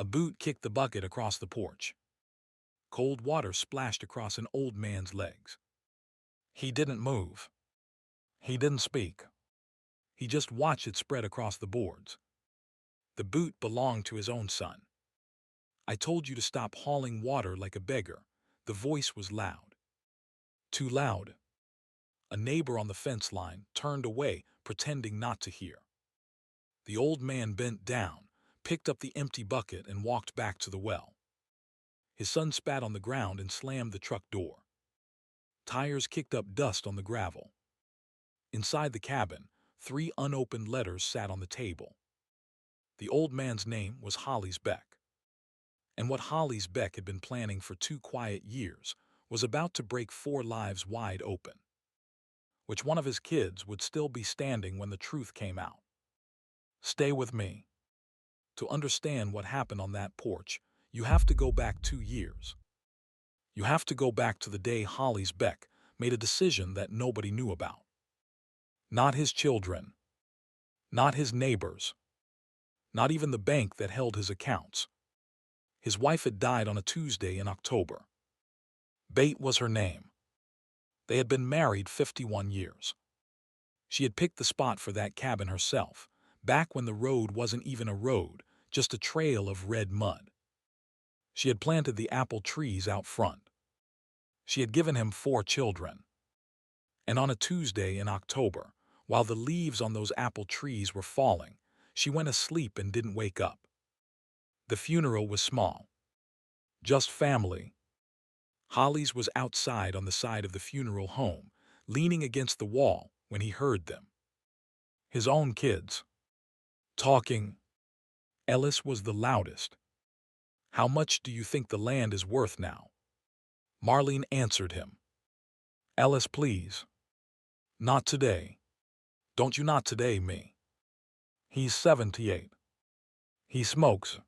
A boot kicked the bucket across the porch. Cold water splashed across an old man's legs. He didn't move. He didn't speak. He just watched it spread across the boards. The boot belonged to his own son. I told you to stop hauling water like a beggar. The voice was loud. Too loud. A neighbor on the fence line turned away, pretending not to hear. The old man bent down, picked up the empty bucket, and walked back to the well. His son spat on the ground and slammed the truck door. Tires kicked up dust on the gravel. Inside the cabin, 3 unopened letters sat on the table. The old man's name was Hollis Beck. And what Hollis Beck had been planning for 2 quiet years was about to break 4 lives wide open. Which one of his kids would still be standing when the truth came out? Stay with me. To understand what happened on that porch, you have to go back 2 years. You have to go back to the day Hollis Beck made a decision that nobody knew about. Not his children. Not his neighbors. Not even the bank that held his accounts. His wife had died on a Tuesday in October. Bate was her name. They had been married 51 years. She had picked the spot for that cabin herself, back when the road wasn't even a road, just a trail of red mud. She had planted the apple trees out front. She had given him 4 children. And on a Tuesday in October, while the leaves on those apple trees were falling, she went asleep and didn't wake up. The funeral was small. Just family. Hollis was outside on the side of the funeral home, leaning against the wall when he heard them. His own kids. Talking. Ellis was the loudest. How much do you think the land is worth now? Marlene answered him. Ellis, please. Not today. Don't you not today, me. He's 78. He smokes.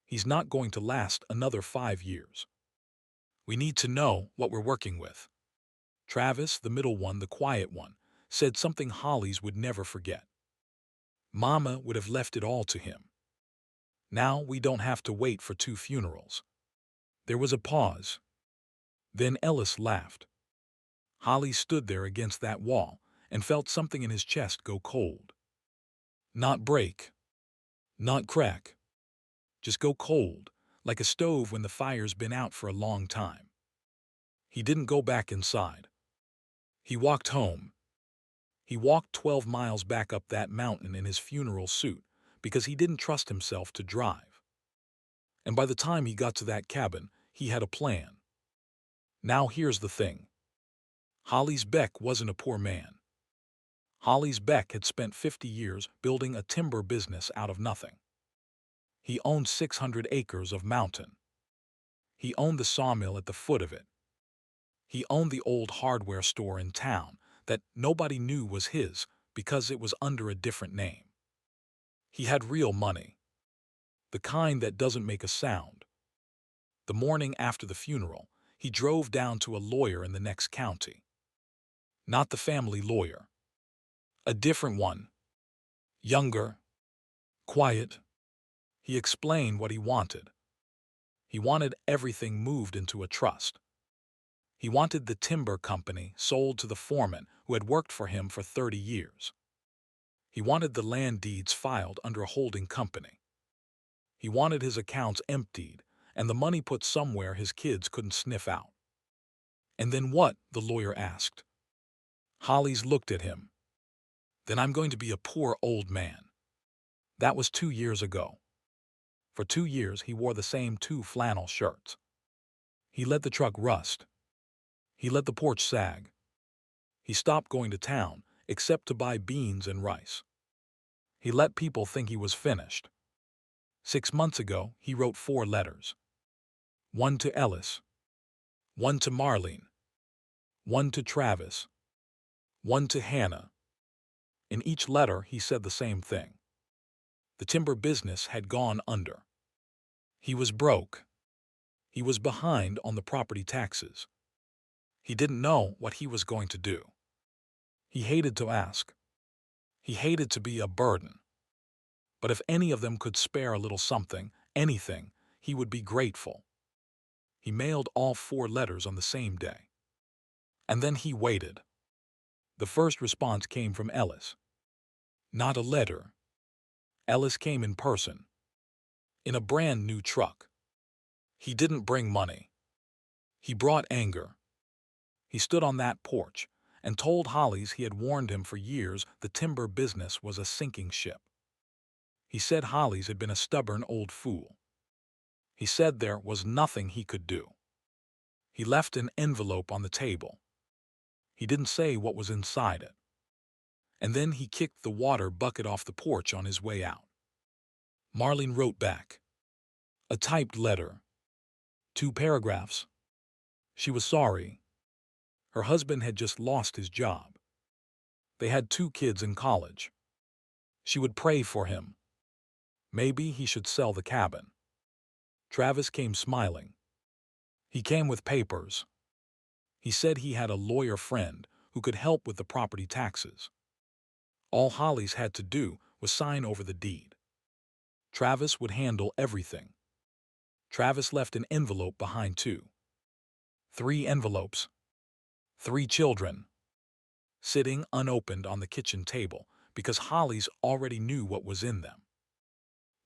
He's not going to last another 5 years. We need to know what we're working with. Travis, the middle one, the quiet one, said something Hollis would never forget. Mama would have left it all to him. Now we don't have to wait for 2 funerals. There was a pause. Then Ellis laughed. Hollis stood there against that wall and felt something in his chest go cold. Not break. Not crack. Just go cold, like a stove when the fire's been out for a long time. He didn't go back inside. He walked home. He walked 12 miles back up that mountain in his funeral suit because he didn't trust himself to drive. And by the time he got to that cabin, he had a plan. Now here's the thing. Hollis Beck wasn't a poor man. Hollis Beck had spent 50 years building a timber business out of nothing. He owned 600 acres of mountain. He owned the sawmill at the foot of it. He owned the old hardware store in town that nobody knew was his because it was under a different name. He had real money. The kind that doesn't make a sound. The morning after the funeral, he drove down to a lawyer in the next county. Not the family lawyer. A different one. Younger. Quiet. He explained what he wanted. He wanted everything moved into a trust. He wanted the timber company sold to the foreman who had worked for him for 30 years. He wanted the land deeds filed under a holding company. He wanted his accounts emptied and the money put somewhere his kids couldn't sniff out. And then what? The lawyer asked. Hollis looked at him. Then I'm going to be a poor old man. That was 2 years ago. For 2 years he wore the same 2 flannel shirts. He let the truck rust. He let the porch sag. He stopped going to town except to buy beans and rice. He let people think he was finished. 6 months ago he wrote 4 letters. 1 to Ellis. 1 to Marlene. 1 to Travis. 1 to Hannah. In each letter he said the same thing. The timber business had gone under. He was broke. He was behind on the property taxes. He didn't know what he was going to do. He hated to ask. He hated to be a burden. But if any of them could spare a little something, anything, he would be grateful. He mailed all 4 letters on the same day. And then he waited. The first response came from Ellis. Not a letter. Ellis came in person, in a brand new truck. He didn't bring money. He brought anger. He stood on that porch and told Hollis he had warned him for years the timber business was a sinking ship. He said Hollis had been a stubborn old fool. He said there was nothing he could do. He left an envelope on the table. He didn't say what was inside it. And then he kicked the water bucket off the porch on his way out. Marlene wrote back. A typed letter. 2 paragraphs. She was sorry. Her husband had just lost his job. They had 2 kids in college. She would pray for him. Maybe he should sell the cabin. Travis came smiling. He came with papers. He said he had a lawyer friend who could help with the property taxes. All Hollis had to do was sign over the deed. Travis would handle everything. Travis left an envelope behind too. 3 envelopes. 3 children. Sitting unopened on the kitchen table because Hollis already knew what was in them.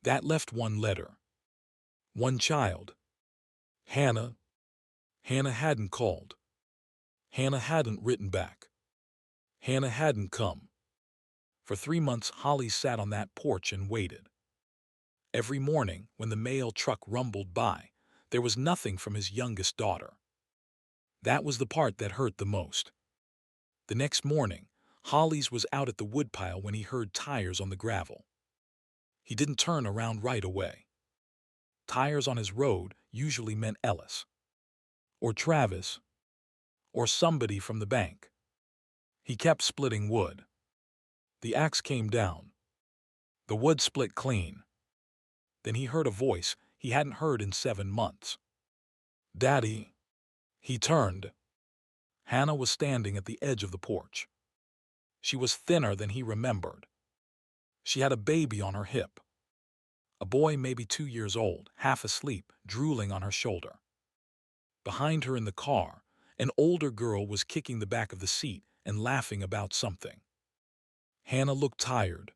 That left 1 letter. 1 child. Hannah. Hannah hadn't called. Hannah hadn't written back. Hannah hadn't come. For 3 months, Hollis sat on that porch and waited. Every morning, when the mail truck rumbled by, there was nothing from his youngest daughter. That was the part that hurt the most. The next morning, Hollis was out at the woodpile when he heard tires on the gravel. He didn't turn around right away. Tires on his road usually meant Ellis, or Travis, or somebody from the bank. He kept splitting wood. The axe came down. The wood split clean. Then he heard a voice he hadn't heard in 7 months. Daddy. He turned. Hannah was standing at the edge of the porch. She was thinner than he remembered. She had a baby on her hip. A boy maybe 2 years old, half asleep, drooling on her shoulder. Behind her in the car, an older girl was kicking the back of the seat and laughing about something. Hannah looked tired,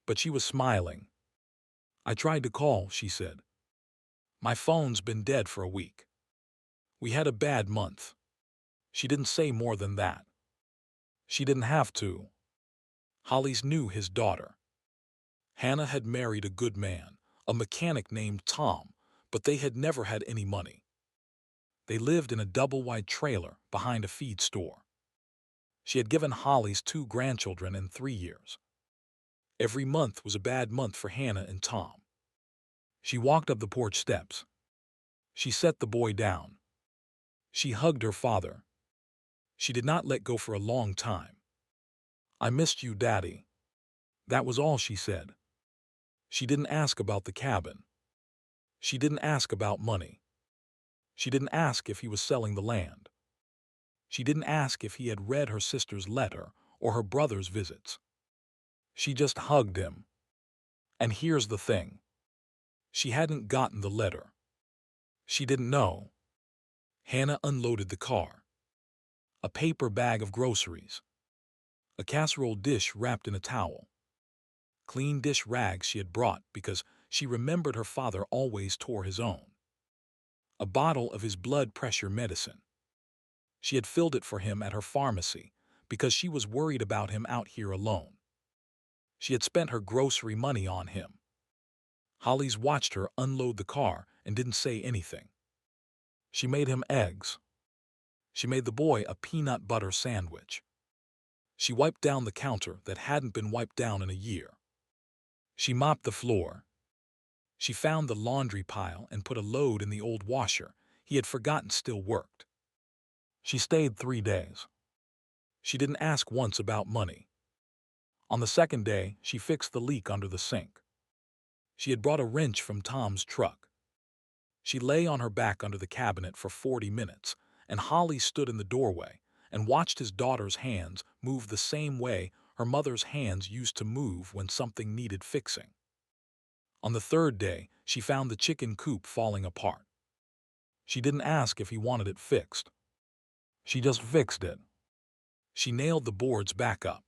but she was smiling. I tried to call, she said. My phone's been dead for a week. We had a bad month. She didn't say more than that. She didn't have to. Hollis knew his daughter. Hannah had married a good man, a mechanic named Tom, but they had never had any money. They lived in a double-wide trailer behind a feed store. She had given Hollis 2 grandchildren in 3 years. Every month was a bad month for Hannah and Tom. She walked up the porch steps. She set the boy down. She hugged her father. She did not let go for a long time. I missed you, Daddy. That was all she said. She didn't ask about the cabin. She didn't ask about money. She didn't ask if he was selling the land. She didn't ask if he had read her sister's letter or her brother's visits. She just hugged him. And here's the thing. She hadn't gotten the letter. She didn't know. Hannah unloaded the car. A paper bag of groceries. A casserole dish wrapped in a towel. Clean dish rags she had brought because she remembered her father always tore his own. A bottle of his blood pressure medicine. She had filled it for him at her pharmacy because she was worried about him out here alone. She had spent her grocery money on him. Hollis watched her unload the car and didn't say anything. She made him eggs. She made the boy a peanut butter sandwich. She wiped down the counter that hadn't been wiped down in a year. She mopped the floor. She found the laundry pile and put a load in the old washer he had forgotten still worked. She stayed 3 days. She didn't ask once about money. On the 2nd day, she fixed the leak under the sink. She had brought a wrench from Tom's truck. She lay on her back under the cabinet for 40 minutes, and Holly stood in the doorway and watched his daughter's hands move the same way her mother's hands used to move when something needed fixing. On the third day, she found the chicken coop falling apart. She didn't ask if he wanted it fixed. She just fixed it. She nailed the boards back up.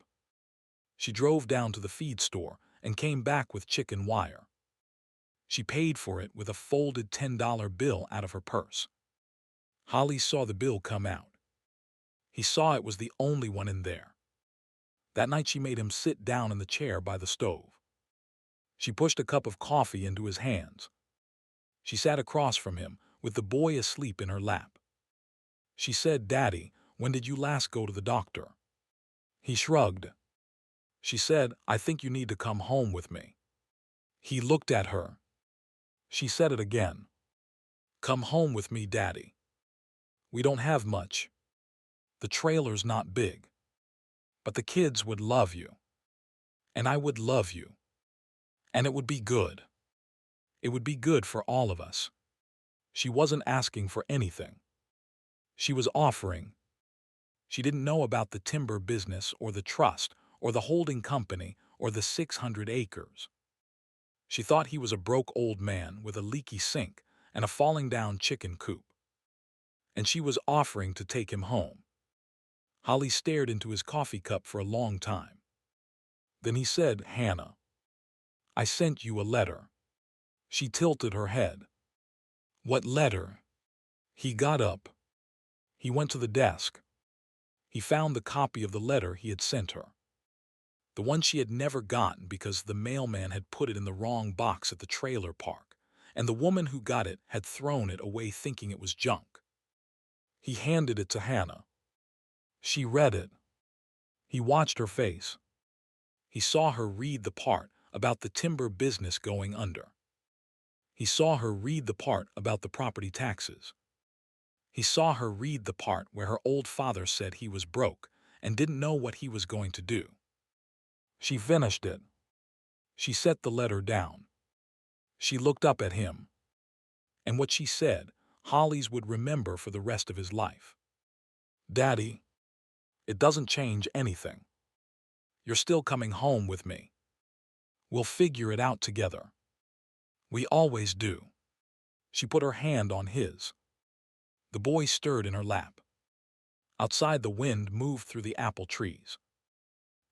She drove down to the feed store and came back with chicken wire. She paid for it with a folded $10 bill out of her purse. Holly saw the bill come out. He saw it was the only one in there. That night she made him sit down in the chair by the stove. She pushed a cup of coffee into his hands. She sat across from him, with the boy asleep in her lap. She said, "Daddy, when did you last go to the doctor?" He shrugged. She said, "I think you need to come home with me." He looked at her. She said it again. "Come home with me, Daddy. We don't have much. The trailer's not big. But the kids would love you. And I would love you. And it would be good. It would be good for all of us." She wasn't asking for anything. She was offering. She didn't know about the timber business or the trust or the holding company or the 600 acres. She thought he was a broke old man with a leaky sink and a falling-down chicken coop. And she was offering to take him home. Holly stared into his coffee cup for a long time. Then he said, "Hannah, I sent you a letter." She tilted her head. "What letter?" He got up. He went to the desk. He found the copy of the letter he had sent her. The one she had never gotten because the mailman had put it in the wrong box at the trailer park, and the woman who got it had thrown it away thinking it was junk. He handed it to Hannah. She read it. He watched her face. He saw her read the part about the timber business going under. He saw her read the part about the property taxes. He saw her read the part where her old father said he was broke and didn't know what he was going to do. She finished it. She set the letter down. She looked up at him. And what she said, Holly's would remember for the rest of his life. "Daddy, it doesn't change anything. You're still coming home with me. We'll figure it out together. We always do." She put her hand on his. The boy stirred in her lap. Outside, the wind moved through the apple trees.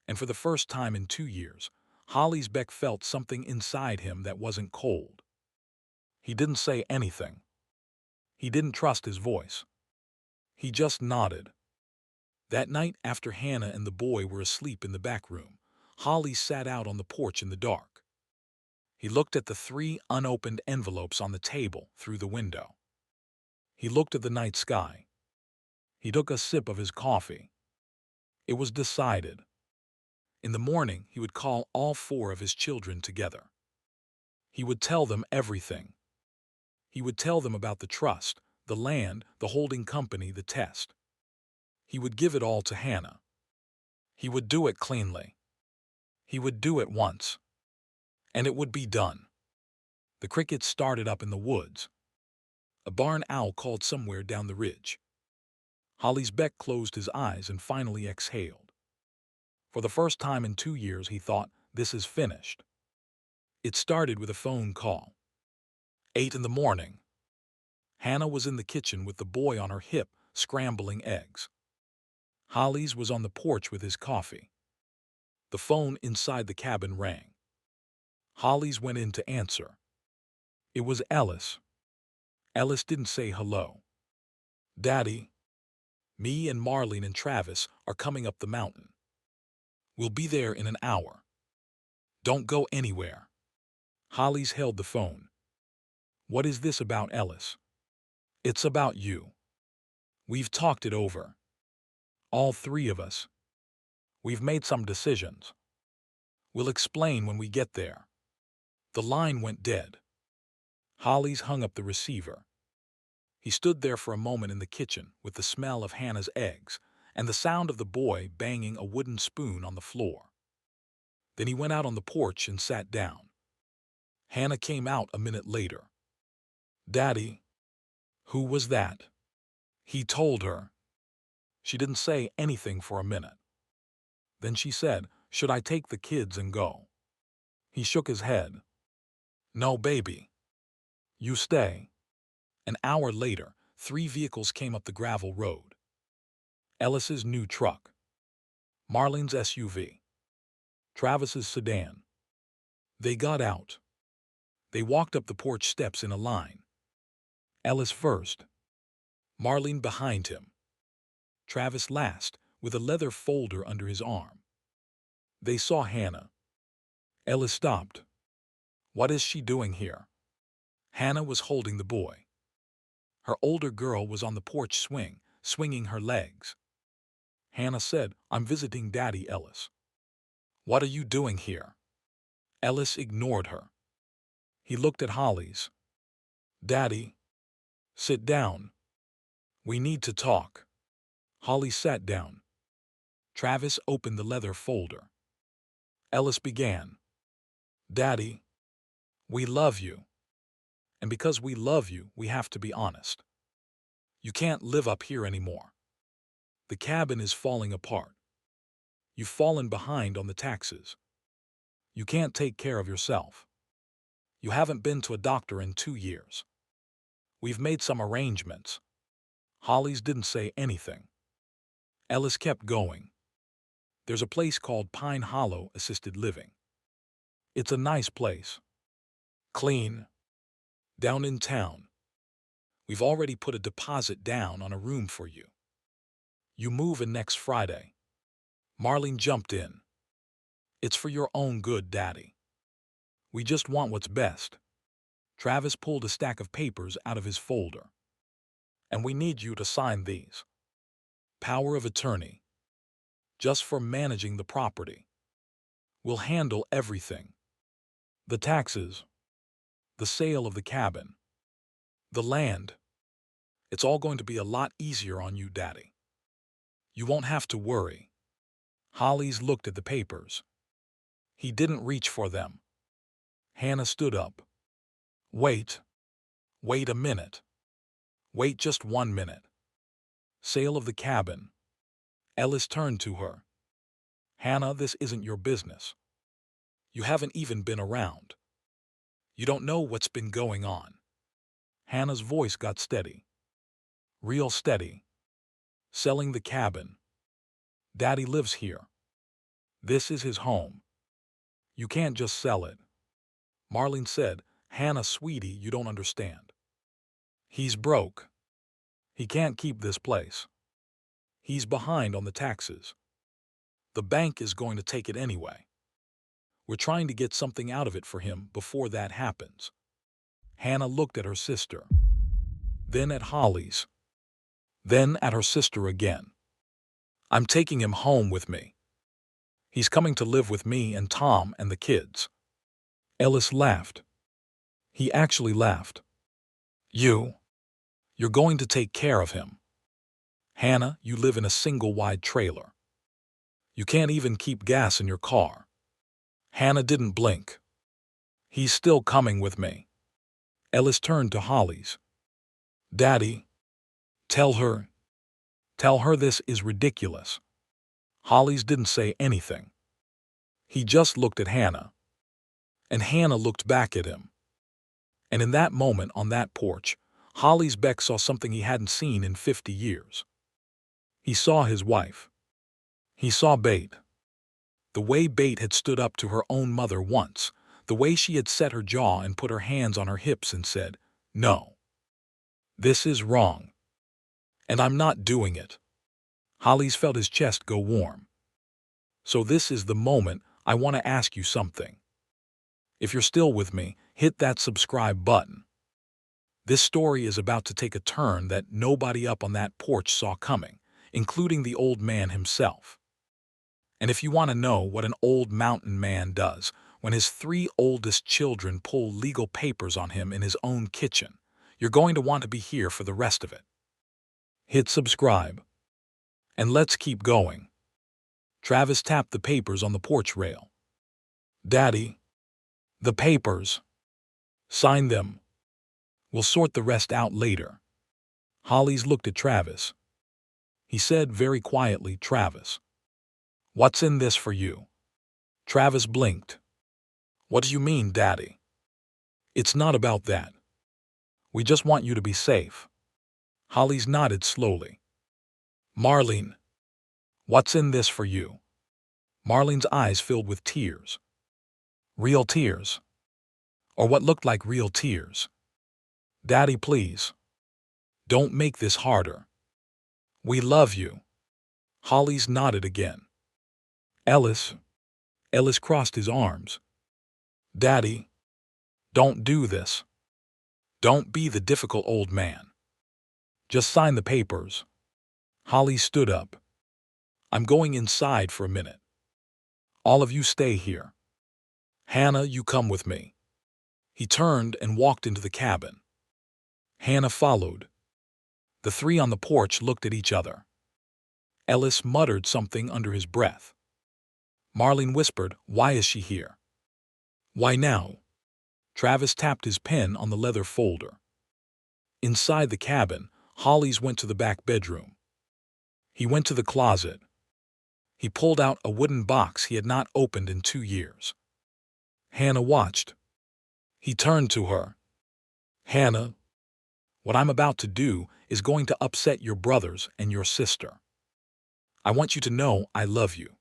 And for the first time in 2 years, Holly's Beck felt something inside him that wasn't cold. He didn't say anything. He didn't trust his voice. He just nodded. That night, after Hannah and the boy were asleep in the back room, Holly sat out on the porch in the dark. He looked at the 3 unopened envelopes on the table through the window. He looked at the night sky. He took a sip of his coffee. It was decided. In the morning, he would call all 4 of his children together. He would tell them everything. He would tell them about the trust, the land, the holding company, the test. He would give it all to Hannah. He would do it cleanly. He would do it once. And it would be done. The crickets started up in the woods. A barn owl called somewhere down the ridge. Holly's Beck closed his eyes and finally exhaled. For the first time in 2 years, he thought, "This is finished." It started with a phone call. 8 in the morning. Hannah was in the kitchen with the boy on her hip, scrambling eggs. Holly's was on the porch with his coffee. The phone inside the cabin rang. Holly's went in to answer. It was Ellis. Ellis didn't say hello. "Daddy, me and Marlene and Travis are coming up the mountain. We'll be there in an hour. Don't go anywhere." Holly's held the phone. "What is this about, Ellis?" "It's about you. We've talked it over. All 3 of us. We've made some decisions. We'll explain when we get there." The line went dead. Holly's hung up the receiver. He stood there for a moment in the kitchen with the smell of Hannah's eggs and the sound of the boy banging a wooden spoon on the floor. Then he went out on the porch and sat down. Hannah came out a minute later. "Daddy, who was that?" He told her. She didn't say anything for a minute. Then she said, "Should I take the kids and go?" He shook his head. No, baby. You stay. An hour later, 3 vehicles came up the gravel road. Ellis's new truck, Marlene's SUV, Travis's sedan. They got out. They walked up the porch steps in a line. Ellis first, Marlene behind him, Travis last, with a leather folder under his arm. They saw Hannah. Ellis stopped. What is she doing here? Hannah was holding the boy. Her older girl was on the porch swing, swinging her legs. Hannah said, I'm visiting Daddy, Ellis. What are you doing here? Ellis ignored her. He looked at Holly's. Daddy, sit down. We need to talk. Holly sat down. Travis opened the leather folder. Ellis began. Daddy, we love you. And because we love you, we have to be honest. You can't live up here anymore. The cabin is falling apart. You've fallen behind on the taxes. You can't take care of yourself. You haven't been to a doctor in 2 years. We've made some arrangements. Holly's didn't say anything. Ellis kept going. There's a place called Pine Hollow Assisted Living. It's a nice place. Clean. Down in town. We've already put a deposit down on a room for you. You move in next Friday. Marlene jumped in. It's for your own good, Daddy. We just want what's best. Travis pulled a stack of papers out of his folder. And we need you to sign these. Power of attorney. Just for managing the property. We'll handle everything. The taxes. The sale of the cabin. The land. It's all going to be a lot easier on you, Daddy. You won't have to worry. Holly's looked at the papers. He didn't reach for them. Hannah stood up. Wait. Wait a minute. Wait just 1 minute. Sale of the cabin. Ellis turned to her. Hannah, this isn't your business. You haven't even been around. You don't know what's been going on. Hannah's voice got steady. Real steady. Selling the cabin. Daddy lives here. This is his home. You can't just sell it. Marlene said, Hannah, sweetie, you don't understand. He's broke. He can't keep this place. He's behind on the taxes. The bank is going to take it anyway. We're trying to get something out of it for him before that happens. Hannah looked at her sister. Then at Holly's. Then at her sister again. I'm taking him home with me. He's coming to live with me and Tom and the kids. Ellis laughed. He actually laughed. You're going to take care of him. Hannah, you live in a single-wide trailer. You can't even keep gas in your car. Hannah didn't blink. He's still coming with me. Ellis turned to Holly's. Daddy, tell her this is ridiculous. Holly's didn't say anything. He just looked at Hannah. And Hannah looked back at him. And in that moment on that porch, Holly's Beck saw something he hadn't seen in 50 years. He saw his wife. He saw Bate. The way Bate had stood up to her own mother once, the way she had set her jaw and put her hands on her hips and said, No. This is wrong. And I'm not doing it. Holly's felt his chest go warm. So this is the moment I want to ask you something. If you're still with me, hit that subscribe button. This story is about to take a turn that nobody up on that porch saw coming, including the old man himself. And if you want to know what an old mountain man does when his 3 oldest children pull legal papers on him in his own kitchen, you're going to want to be here for the rest of it. Hit subscribe. And let's keep going. Travis tapped the papers on the porch rail. Daddy, the papers. Sign them. We'll sort the rest out later. Holly's looked at Travis. He said very quietly, Travis. What's in this for you? Travis blinked. What do you mean, Daddy? It's not about that. We just want you to be safe. Hollis nodded slowly. Marlene, what's in this for you? Marlene's eyes filled with tears. Real tears. Or what looked like real tears. Daddy, please. Don't make this harder. We love you. Hollis nodded again. Ellis crossed his arms. Daddy, don't do this. Don't be the difficult old man. Just sign the papers. Hollis stood up. I'm going inside for a minute. All of you stay here. Hannah, you come with me. He turned and walked into the cabin. Hannah followed. The three on the porch looked at each other. Ellis muttered something under his breath. Marlene whispered, "Why is she here?" "Why now?" Travis tapped his pen on the leather folder. Inside the cabin, Hollis went to the back bedroom. He went to the closet. He pulled out a wooden box he had not opened in 2 years. Hannah watched. He turned to her. Hannah, what I'm about to do is going to upset your brothers and your sister. I want you to know I love you.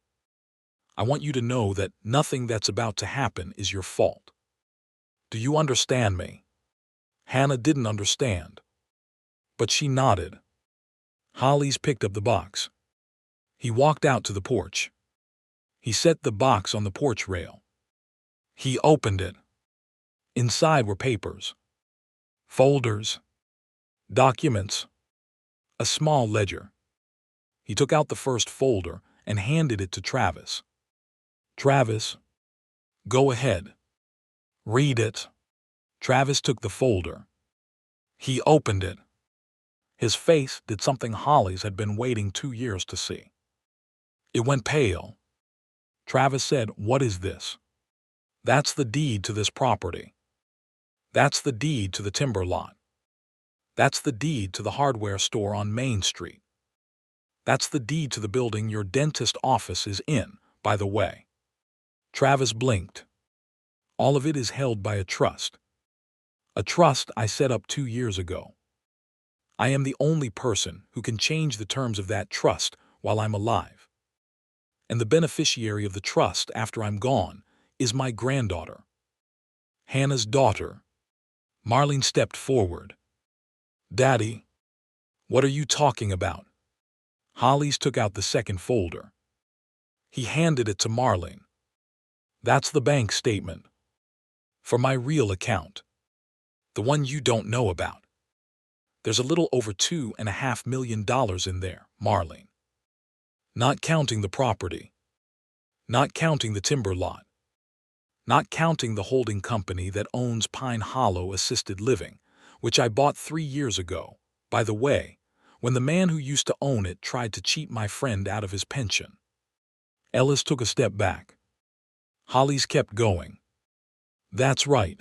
I want you to know that nothing that's about to happen is your fault. Do you understand me? Hannah didn't understand. But she nodded. Hollis picked up the box. He walked out to the porch. He set the box on the porch rail. He opened it. Inside were papers, folders, documents, a small ledger. He took out the first folder and handed it to Travis. Travis, go ahead. Read it. Travis took the folder. He opened it. His face did something Hollis had been waiting 2 years to see. It went pale. Travis said, "What is this?" "That's the deed to this property. That's the deed to the timber lot. That's the deed to the hardware store on Main Street. That's the deed to the building your dentist office is in, by the way." Travis blinked. "All of it is held by a trust. A trust I set up 2 years ago. I am the only person who can change the terms of that trust while I'm alive. And the beneficiary of the trust after I'm gone is my granddaughter. Hannah's daughter." Marlene stepped forward. "Daddy, what are you talking about?" Hollis took out the second folder. He handed it to Marlene. "That's the bank statement. For my real account. The one you don't know about. There's a little over $2.5 million in there, Marlene. Not counting the property. Not counting the timber lot. Not counting the holding company that owns Pine Hollow Assisted Living, which I bought 3 years ago, by the way, when the man who used to own it tried to cheat my friend out of his pension." Ellis took a step back. Hollis kept going. "That's right.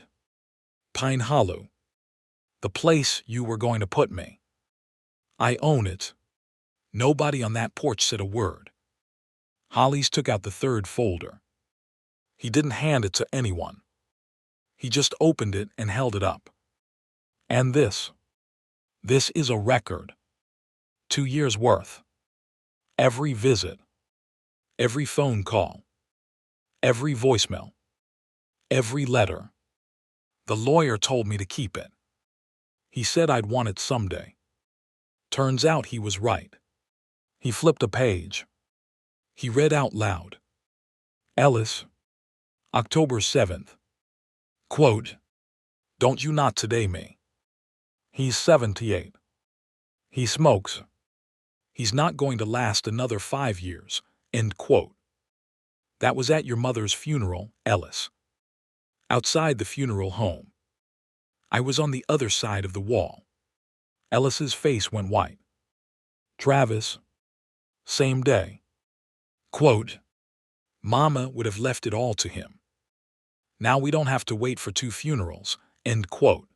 Pine Hollow. The place you were going to put me. I own it." Nobody on that porch said a word. Hollis took out the third folder. He didn't hand it to anyone. He just opened it and held it up. "And this is a record. 2 years' worth. Every visit. Every phone call. Every voicemail. Every letter. The lawyer told me to keep it. He said I'd want it someday. Turns out he was right." He flipped a page. He read out loud. "Ellis, October 7th. Quote, don't you not today me. He's 78. He smokes. He's not going to last another 5 years. End quote. That was at your mother's funeral, Ellis. Outside the funeral home. I was on the other side of the wall." Ellis's face went white. "Travis, same day. Quote, Mama would have left it all to him. Now we don't have to wait for 2 funerals. End quote."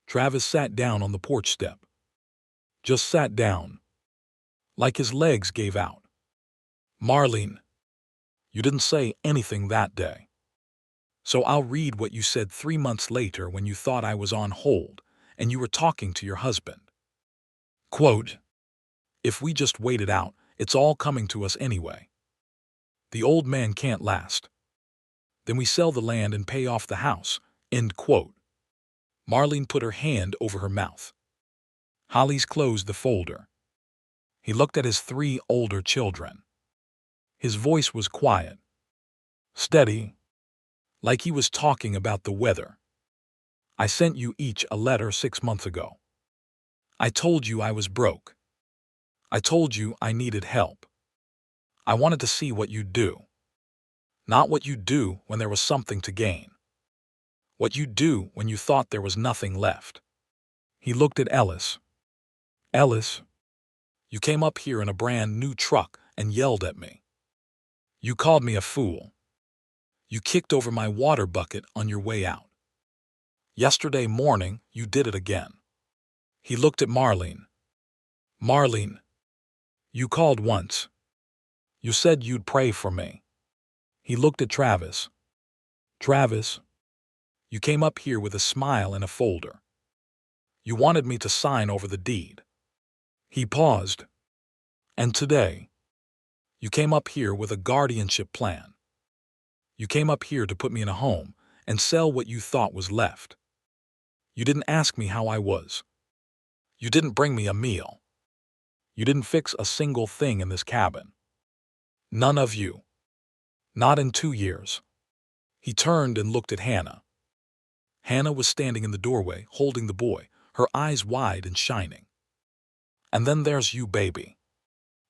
Travis sat down on the porch step. Just sat down. Like his legs gave out. "Marlene, you didn't say anything that day." So I'll read what you said 3 months later when you thought I was on hold and you were talking to your husband. Quote, "If we just wait it out, it's all coming to us anyway. The old man can't last. Then we sell the land and pay off the house." End quote. Marlene put her hand over her mouth. Hollis closed the folder. He looked at his 3 older children. His voice was quiet, steady, like he was talking about the weather. "I sent you each a letter 6 months ago. I told you I was broke. I told you I needed help. I wanted to see what you'd do. Not what you'd do when there was something to gain. What you'd do when you thought there was nothing left." He looked at Ellis. "Ellis, you came up here in a brand new truck and yelled at me. You called me a fool. You kicked over my water bucket on your way out. Yesterday morning, you did it again." He looked at Marlene. "Marlene, you called once. You said you'd pray for me." He looked at Travis. "Travis, you came up here with a smile and a folder. You wanted me to sign over the deed." He paused. "And today, you came up here with a guardianship plan. You came up here to put me in a home and sell what you thought was left. You didn't ask me how I was. You didn't bring me a meal. You didn't fix a single thing in this cabin. None of you. Not in 2 years." He turned and looked at Hannah. Hannah was standing in the doorway, holding the boy, her eyes wide and shining. "And then there's you, baby."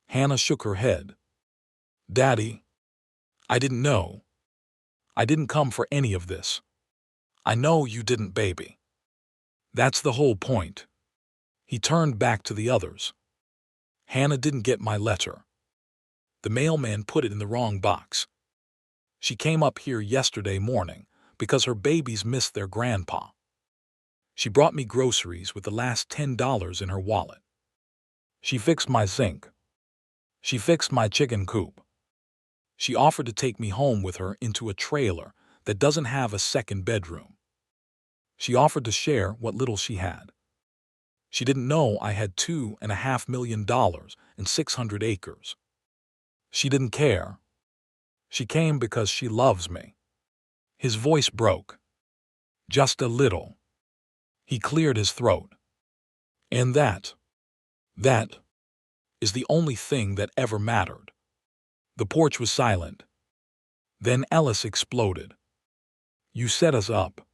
Hannah shook her head. "Daddy, I didn't know. I didn't come for any of this. I know you didn't, baby. That's the whole point." He turned back to the others. "Hannah didn't get my letter. The mailman put it in the wrong box. She came up here yesterday morning because her babies missed their grandpa. She brought me groceries with the last $10 in her wallet. She fixed my sink. She fixed my chicken coop. She offered to take me home with her into a trailer that doesn't have a second bedroom. She offered to share what little she had. She didn't know I had $2.5 million and 600 acres. She didn't care. She came because she loves me." His voice broke. Just a little. He cleared his throat. "And that is the only thing that ever mattered." The porch was silent. Then Ellis exploded. "You set us up.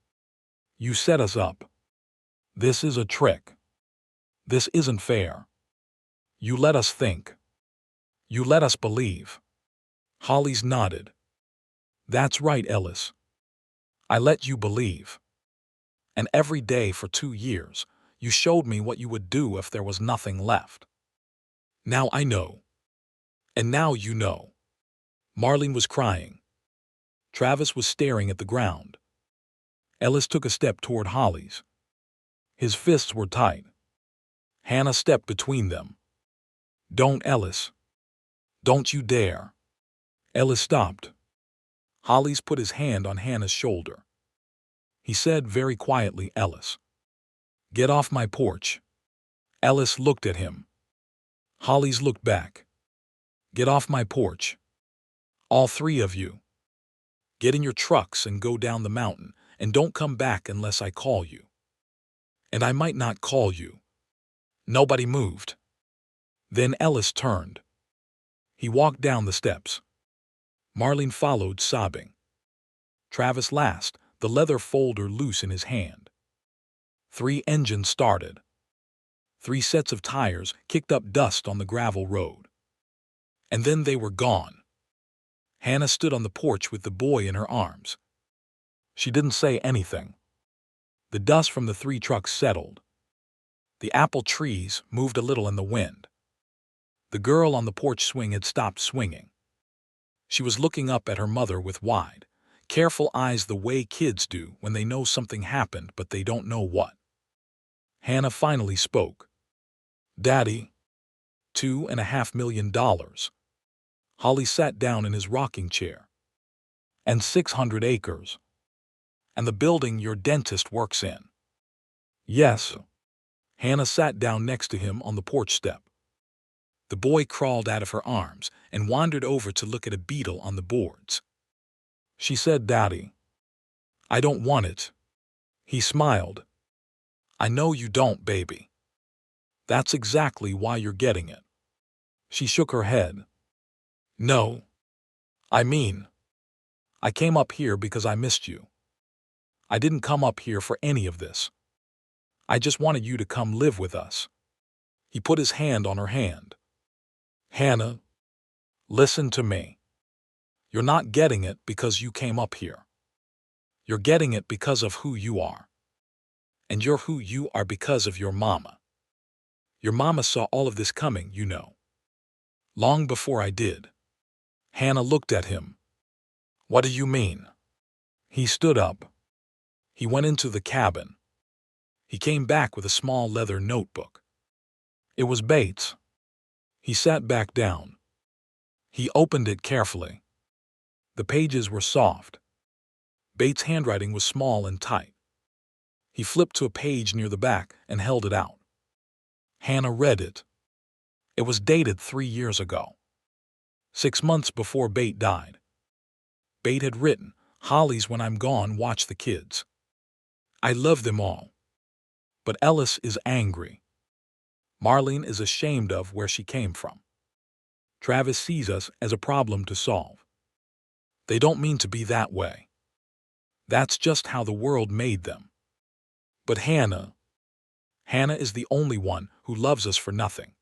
You set us up. This is a trick. This isn't fair. You let us think. You let us believe." Hollis nodded. "That's right, Ellis. I let you believe. And every day for 2 years, you showed me what you would do if there was nothing left. Now I know. And now you know." Marlene was crying. Travis was staring at the ground. Ellis took a step toward Hollis. His fists were tight. Hannah stepped between them. "Don't, Ellis. Don't you dare." Ellis stopped. Hollis put his hand on Hannah's shoulder. He said very quietly, "Ellis, get off my porch." Ellis looked at him. Hollis looked back. "Get off my porch. All 3 of you. Get in your trucks and go down the mountain, and don't come back unless I call you. And I might not call you." Nobody moved. Then Ellis turned. He walked down the steps. Marlene followed, sobbing. Travis last, the leather folder loose in his hand. 3 engines started. 3 sets of tires kicked up dust on the gravel road. And then they were gone. Hannah stood on the porch with the boy in her arms. She didn't say anything. The dust from the 3 trucks settled. The apple trees moved a little in the wind. The girl on the porch swing had stopped swinging. She was looking up at her mother with wide, careful eyes, the way kids do when they know something happened but they don't know what. Hannah finally spoke. "Daddy, $2.5 million. Holly sat down in his rocking chair. "And 600 acres. And the building your dentist works in. Yes. Hannah sat down next to him on the porch step. The boy crawled out of her arms and wandered over to look at a beetle on the boards. She said, "Daddy, I don't want it." He smiled. "I know you don't, baby. That's exactly why you're getting it." She shook her head. "No. I mean, I came up here because I missed you. I didn't come up here for any of this. I just wanted you to come live with us." He put his hand on her hand. "Hannah, listen to me. You're not getting it because you came up here. You're getting it because of who you are. And you're who you are because of your mama. Your mama saw all of this coming, you know. Long before I did." Hannah looked at him. "What do you mean?" He stood up. He went into the cabin. He came back with a small leather notebook. It was Bates. He sat back down. He opened it carefully. The pages were soft. Bates' handwriting was small and tight. He flipped to a page near the back and held it out. Hannah read it. It was dated 3 years ago. 6 months before Bate died. Bate had written, "Holly's when I'm gone, watch the kids. I love them all. But Ellis is angry. Marlene is ashamed of where she came from. Travis sees us as a problem to solve. They don't mean to be that way. That's just how the world made them. But Hannah is the only one who loves us for nothing.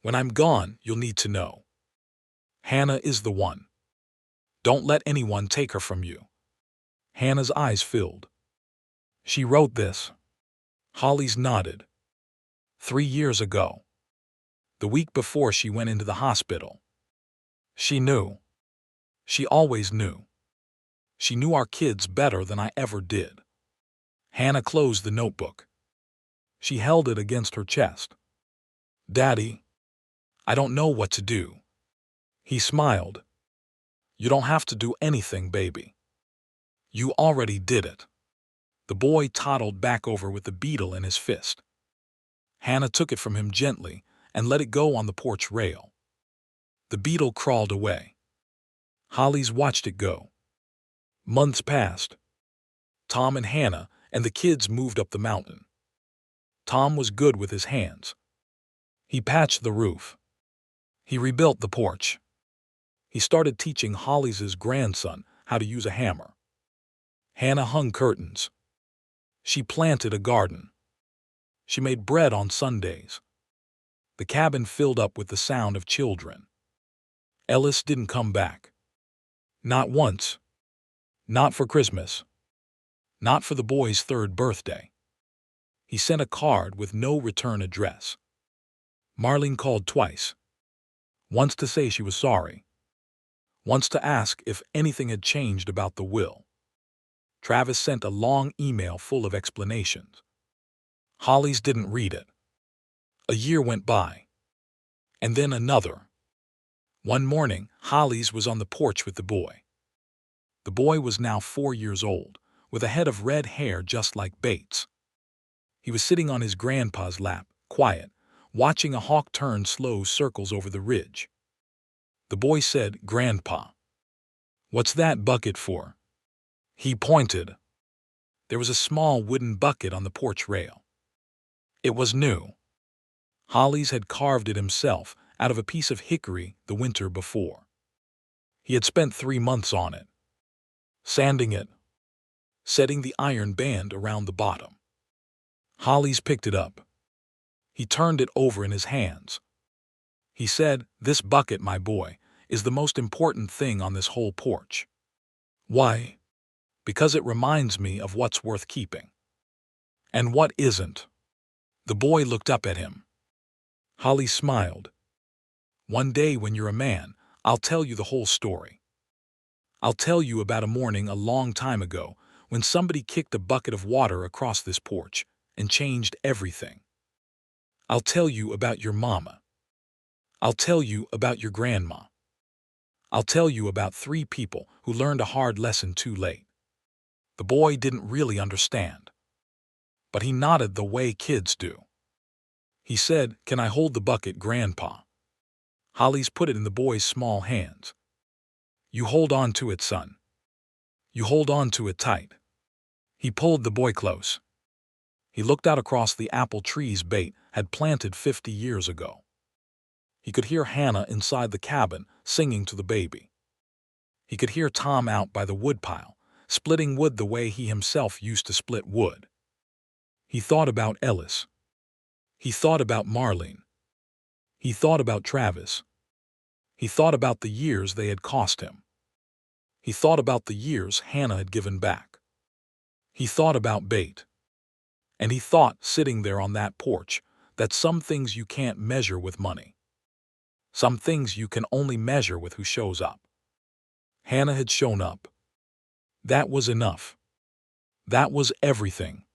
When I'm gone, you'll need to know. Hannah is the one. Don't let anyone take her from you." Hannah's eyes filled. She wrote this. Holly's nodded. 3 years ago. The week before she went into the hospital. She knew. She always knew. She knew our kids better than I ever did. Hannah closed the notebook. She held it against her chest. "Daddy, I don't know what to do." He smiled. "You don't have to do anything, baby. You already did it." The boy toddled back over with the beetle in his fist. Hannah took it from him gently and let it go on the porch rail. The beetle crawled away. Holly's watched it go. Months passed. Tom and Hannah and the kids moved up the mountain. Tom was good with his hands. He patched the roof. He rebuilt the porch. He started teaching Holly's grandson how to use a hammer. Hannah hung curtains. She planted a garden. She made bread on Sundays. The cabin filled up with the sound of children. Ellis didn't come back. Not once. Not for Christmas. Not for the boy's 3rd birthday. He sent a card with no return address. Marlene called twice. Once to say she was sorry. Once to ask if anything had changed about the will. Travis sent a long email full of explanations. Holly's didn't read it. A year went by. And then another. One morning, Holly's was on the porch with the boy. The boy was now 4 years old, with a head of red hair just like Bates. He was sitting on his grandpa's lap, quiet, watching a hawk turn slow circles over the ridge. The boy said, "Grandpa, what's that bucket for?" He pointed. There was a small wooden bucket on the porch rail. It was new. Holly's had carved it himself out of a piece of hickory the winter before. He had spent 3 months on it, sanding it, setting the iron band around the bottom. Holly's picked it up. He turned it over in his hands. He said, "This bucket, my boy, is the most important thing on this whole porch." Why? Because it reminds me of what's worth keeping. And what isn't. The boy looked up at him. Holly smiled. "One day when you're a man, I'll tell you the whole story. I'll tell you about a morning a long time ago when somebody kicked a bucket of water across this porch and changed everything. I'll tell you about your mama. I'll tell you about your grandma. I'll tell you about 3 people who learned a hard lesson too late. The boy didn't really understand, but he nodded the way kids do. He said, "Can I hold the bucket, Grandpa?" Hollis put it in the boy's small hands. "You hold on to it, son. You hold on to it tight." He pulled the boy close. He looked out across the apple trees Bate had planted 50 years ago. He could hear Hannah inside the cabin singing to the baby. He could hear Tom out by the woodpile, splitting wood the way he himself used to split wood. He thought about Ellis. He thought about Marlene. He thought about Travis. He thought about the years they had cost him. He thought about the years Hannah had given back. He thought about Bate. And he thought, sitting there on that porch, that some things you can't measure with money. Some things you can only measure with who shows up. Hannah had shown up. That was enough. That was everything.